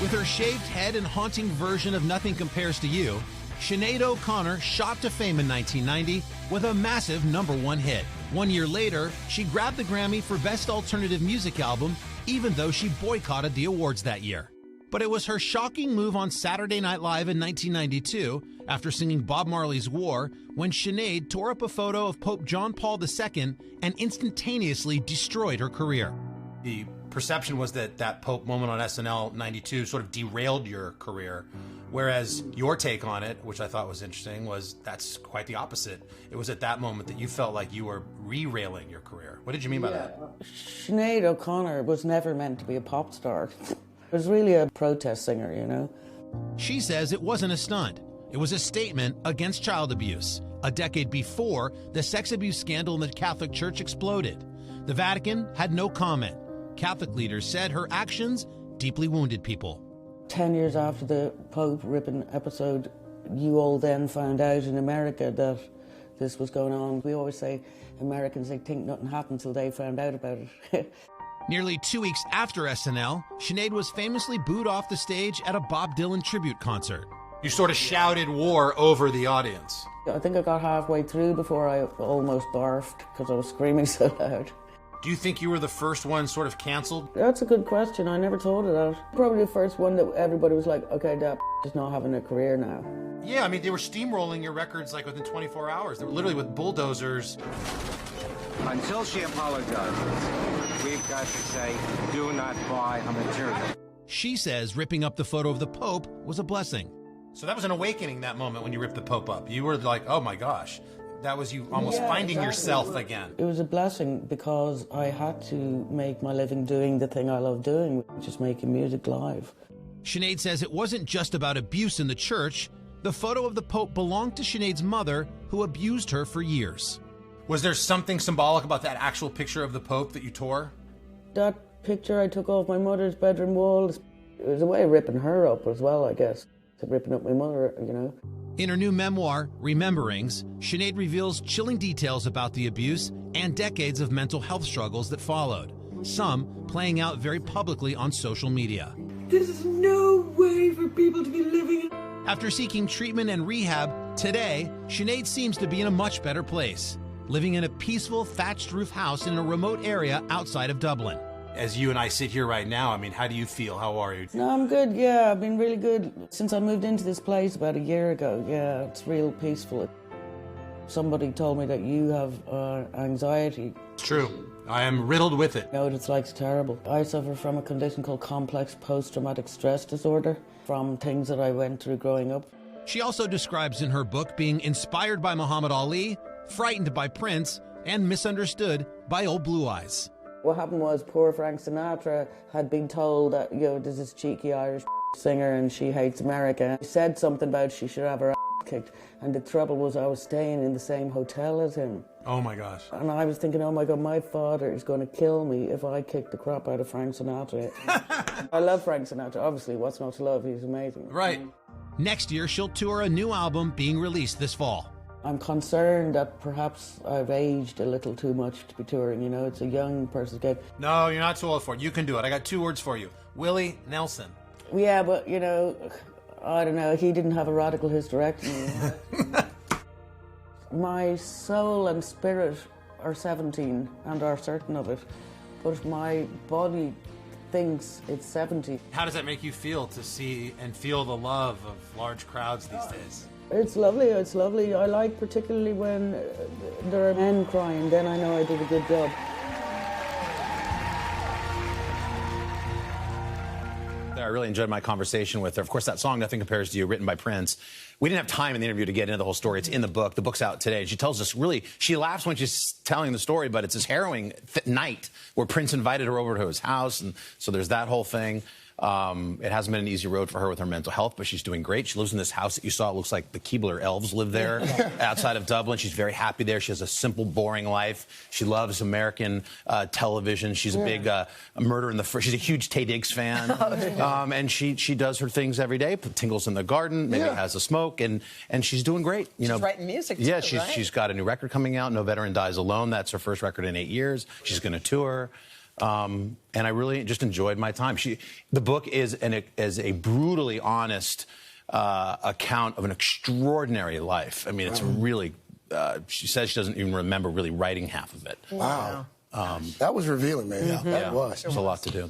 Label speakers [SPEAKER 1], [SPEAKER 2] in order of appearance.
[SPEAKER 1] With her shaved head and haunting version of Nothing Compares to You, Sinéad O'Connor shot to fame in 1990 with a massive #1 hit. 1 year later, she grabbed the Grammy for Best Alternative Music Album, even though she boycotted the awards that year. But it was her shocking move on Saturday Night Live in 1992, after singing Bob Marley's War, when Sinéad tore up a photo of Pope John Paul II and instantaneously destroyed her career. The perception was that that Pope moment on SNL 92 sort of derailed your career, whereas your take on it, which I thought was interesting, was that's quite the opposite. It was at that moment that you felt like you were re-railing your career. What did you mean by that?
[SPEAKER 2] Sinéad O'Connor was never meant to be a pop star. It was really a protest singer, you know.
[SPEAKER 1] She says it wasn't a stunt. It was a statement against child abuse, a decade before the sex abuse scandal in the Catholic Church exploded. The Vatican had no comment. Catholic leaders said her actions deeply wounded people.
[SPEAKER 2] 10 years after the Pope ripping episode, you all then found out in America that this was going on. We always say Americans, they think nothing happened until they found out about it.
[SPEAKER 1] Nearly 2 weeks after SNL, Sinéad was famously booed off the stage at a Bob Dylan tribute concert. You sort of shouted war over the audience.
[SPEAKER 2] I think I got halfway through before I almost barfed because I was screaming so loud.
[SPEAKER 1] Do you think you were the first one sort of canceled?
[SPEAKER 2] That's a good question. I never thought of that. Probably the first one that everybody was like, okay, that is not having a career now.
[SPEAKER 1] Yeah, I mean, they were steamrolling your records like within 24 hours. They were literally with bulldozers.
[SPEAKER 3] Until she apologizes, we've got to say, do not buy her material.
[SPEAKER 1] She says ripping up the photo of the Pope was a blessing. So that was an awakening, that moment when you ripped the Pope up. You were like, oh my gosh. That was you almost finding yourself again.
[SPEAKER 2] It was a blessing because I had to make my living doing the thing I love doing, which is making music live.
[SPEAKER 1] Sinéad says it wasn't just about abuse in the church. The photo of the Pope belonged to Sinéad's mother, who abused her for years. Was there something symbolic about that actual picture of the Pope that you tore?
[SPEAKER 2] That picture I took off my mother's bedroom wall, it was a way of ripping her up as well, I guess. Ripping up my mother, you know.
[SPEAKER 1] In her new memoir, Rememberings, Sinéad reveals chilling details about the abuse and decades of mental health struggles that followed, some playing out very publicly on social media.
[SPEAKER 2] There's no way for people to be living.
[SPEAKER 1] After seeking treatment and rehab, today, Sinéad seems to be in a much better place, living in a peaceful thatched roof house in a remote area outside of Dublin. As you and I sit here right now, I mean, how do you feel? How are you?
[SPEAKER 2] No, I'm good, yeah. I've been really good since I moved into this place about a year ago. Yeah, it's real peaceful. Somebody told me that you have anxiety.
[SPEAKER 1] It's true. I am riddled with it.
[SPEAKER 2] You know what it's like? It's terrible. I suffer from a condition called complex post-traumatic stress disorder from things that I went through growing up.
[SPEAKER 1] She also describes in her book being inspired by Muhammad Ali, frightened by Prince, and misunderstood by Old Blue Eyes.
[SPEAKER 2] What happened was poor Frank Sinatra had been told that, you know, there's this cheeky Irish singer and she hates America. He said something about she should have her kicked. And the trouble was I was staying in the same hotel as him.
[SPEAKER 1] Oh my gosh.
[SPEAKER 2] And I was thinking, oh my God, my father is going to kill me if I kick the crap out of Frank Sinatra. I love Frank Sinatra, obviously. What's not to love? He's amazing.
[SPEAKER 1] Right. Next year, she'll tour a new album being released this fall.
[SPEAKER 2] I'm concerned that perhaps I've aged a little too much to be touring, you know, it's a young person's game.
[SPEAKER 1] No, you're not too old for it. You can do it. I got 2 words for you. Willie Nelson.
[SPEAKER 2] Yeah, but, you know, I don't know, he didn't have a radical hysterectomy. My soul and spirit are 17 and are certain of it, but my body thinks it's 70.
[SPEAKER 1] How does that make you feel to see and feel the love of large crowds these days?
[SPEAKER 2] It's lovely, it's lovely. I like particularly when there are men crying, then I know I did a good job.
[SPEAKER 4] I really enjoyed my conversation with her. Of course, that song, Nothing Compares to You, written by Prince. We didn't have time in the interview to get into the whole story. It's in the book. The book's out today. And she tells us, really, she laughs when she's telling the story, but it's this harrowing night where Prince invited her over to his house. And so there's that whole thing. It hasn't been an easy road for her with her mental health, but she's doing great. She lives in this house that you saw. It looks like the Keebler elves live there outside of Dublin. She's very happy there. She has a simple, boring life. She loves American television. She's a big Murder in the She's a huge Taye Diggs fan. And she does her things every day, tingles in the garden, maybe has a smoke, and she's doing great. You
[SPEAKER 5] she's writing music, too,
[SPEAKER 4] yeah,
[SPEAKER 5] right?
[SPEAKER 4] she's got a new record coming out, No Veteran Dies Alone. That's her first record in 8 years. She's going to tour. And I really just enjoyed my time. The book is a brutally honest account of an extraordinary life. I mean, it's really, she says she doesn't even remember really writing half of it.
[SPEAKER 5] Wow. That was revealing, man. That was.
[SPEAKER 4] There's a lot to do.